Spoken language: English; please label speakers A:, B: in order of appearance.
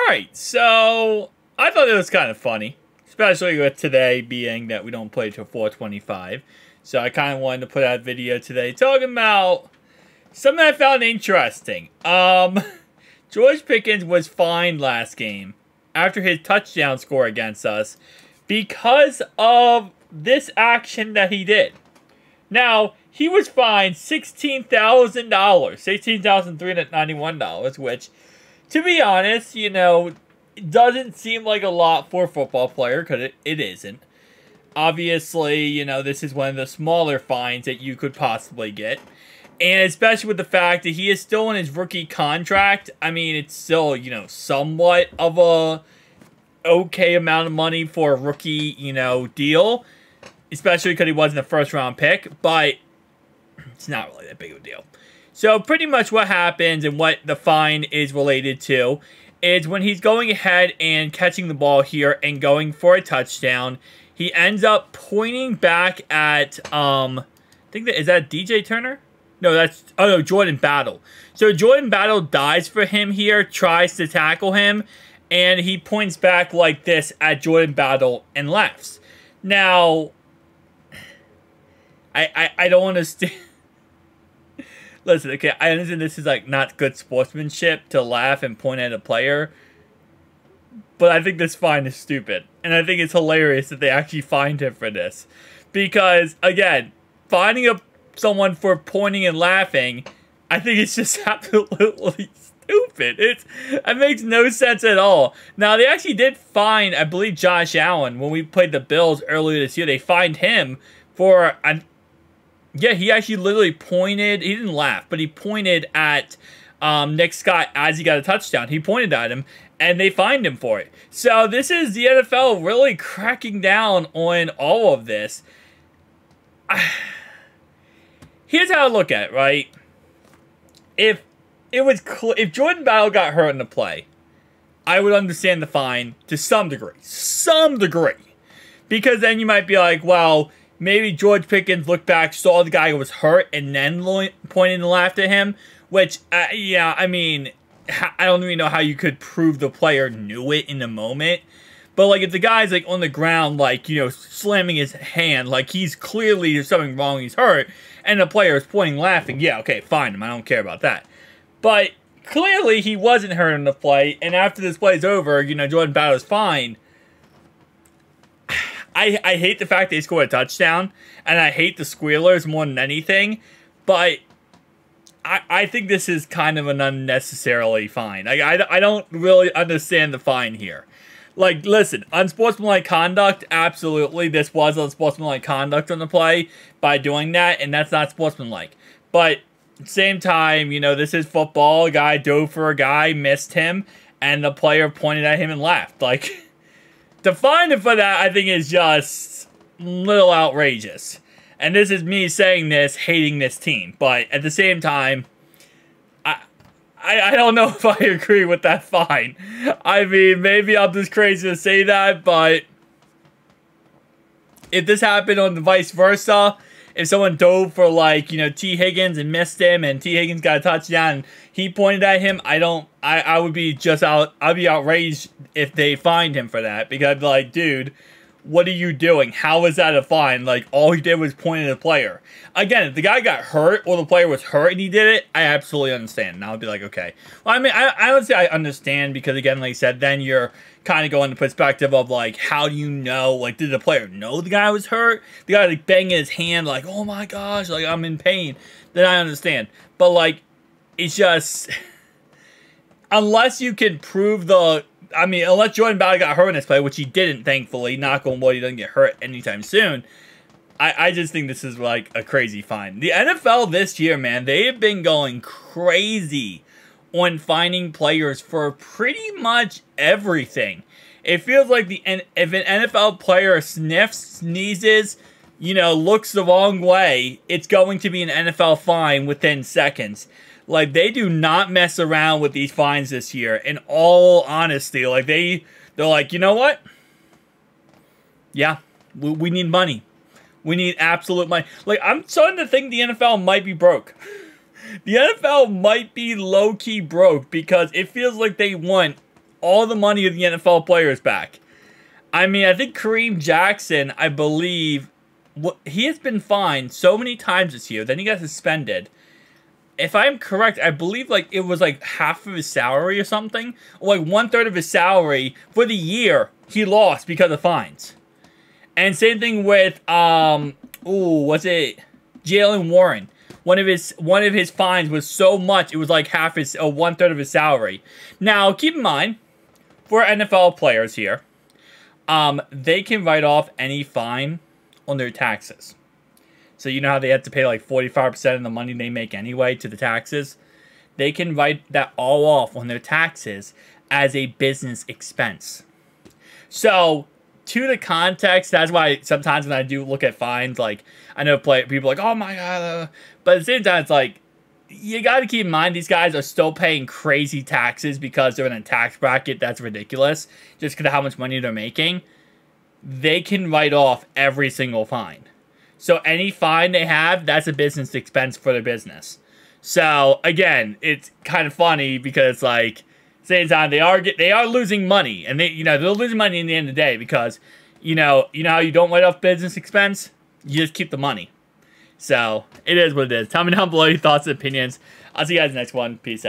A: Alright, so I thought it was kind of funny, especially with today being that we don't play till 4:25. So I kind of wanted to put out a video today talking about something I found interesting. George Pickens was fined last game after his touchdown score against us because of this action that he did. Now, he was fined $16,000, $16,391, which, to be honest, you know, it doesn't seem like a lot for a football player, because it isn't. Obviously, you know, this is one of the smaller fines that you could possibly get. And especially with the fact that he is still in his rookie contract, I mean, it's still, you know, somewhat of a okay amount of money for a rookie, you know, deal. Especially because he wasn't a first-round pick, but it's not really that big of a deal. So pretty much what happens and what the fine is related to is when he's going ahead and catching the ball here and going for a touchdown, he ends up pointing back at, I think that, is that DJ Turner? No, that's, oh no, Jordan Battle. So Jordan Battle dives for him here, tries to tackle him, and he points back like this at Jordan Battle and laughs. Now, I don't understand. Listen, okay, I understand this is like not good sportsmanship to laugh and point at a player, but I think this fine is stupid. And I think it's hilarious that they actually fined him for this. Because, again, finding someone for pointing and laughing, I think it's just absolutely stupid. It makes no sense at all. Now, they actually did fine, I believe, Josh Allen when we played the Bills earlier this year. They fined him for yeah, he actually literally pointed. He didn't laugh, but he pointed at Nick Scott as he got a touchdown. He pointed at him, and they fined him for it. So this is the NFL really cracking down on all of this. Here's how I look at it, right? If Jordan Battle got hurt in the play, I would understand the fine to some degree. Some degree. Because then you might be like, well, maybe George Pickens looked back, saw the guy who was hurt, and then pointed and laughed at him. Which, yeah, I mean, I don't even know how you could prove the player knew it in the moment. But, like, if the guy's, like, on the ground, like, you know, slamming his hand, like, he's clearly, there's something wrong, he's hurt, and the player is pointing, laughing, yeah, okay, fine him, I don't care about that. But, clearly, he wasn't hurt in the play, and after this play's over, you know, Jordan Battle's fine. I hate the fact that he scored a touchdown, and I hate the squealers more than anything, but I think this is kind of an unnecessarily fine. I don't really understand the fine here. Like, listen, unsportsmanlike conduct, absolutely, this was unsportsmanlike conduct on the play by doing that, and that's not sportsmanlike. But at the same time, you know, this is football, a guy dove for a guy, missed him, and the player pointed at him and laughed. Like, to fine him for that, I think, is just a little outrageous. And this is me saying this, hating this team. But at the same time, I don't know if I agree with that fine. I mean, maybe I'm just crazy to say that, but if this happened on the vice versa, if someone dove for, like, you know, T. Higgins and missed him, and T. Higgins got a touchdown, and he pointed at him, I would be just I'd be outraged if they fined him for that, because I'd be like, dude, what are you doing? How is that a fine? Like, all he did was point at the player. Again, if the guy got hurt, or the player was hurt and he did it, I absolutely understand. And I would be like, okay. Well, I mean, I would say I understand, because again, like I said, then you're kind of going to perspective of, like, how do you know, like, did the player know the guy was hurt? The guy, like, banging his hand, like, oh my gosh, like, I'm in pain. Then I understand. But, like, it's just, unless you can prove the, I mean, unless Jordan Battle got hurt in this play, which he didn't, thankfully, knock on wood, he doesn't get hurt anytime soon, I just think this is, like, a crazy fine. The NFL this year, man, they have been going crazy on fining players for pretty much everything. It feels like if an NFL player sniffs, sneezes, you know, looks the wrong way, it's going to be an NFL fine within seconds. Like, they do not mess around with these fines this year, in all honesty. Like, they're like, you know what? Yeah, we need money. We need absolute money. Like, I'm starting to think the NFL might be broke. The NFL might be low-key broke, because it feels like they want all the money of the NFL players back. I mean, I think Kareem Jackson, I believe, he has been fined so many times this year. Then he got suspended. If I'm correct, I believe like it was like half of his salary or something. Or like 1/3 of his salary for the year he lost because of fines. And same thing with, was it Jalen Warren? One of his fines was so much, it was like half his, 1/3 of his salary. Now, keep in mind, for NFL players here, they can write off any fine on their taxes. So you know how they have to pay like 45% of the money they make anyway to the taxes? They can write that all off on their taxes as a business expense. So, to the context, that's why sometimes when I do look at fines, like, I know people are like, oh my god, but at the same time, it's like, you got to keep in mind these guys are still paying crazy taxes because they're in a tax bracket that's ridiculous, just because of how much money they're making. They can write off every single fine. So any fine they have, that's a business expense for their business. So again, it's kind of funny because like, same time they are losing money, and they're losing money in the end of the day because you know how you don't write off business expense, you just keep the money. So it is what it is. Tell me down below your thoughts and opinions. I'll see you guys in the next one. Peace out.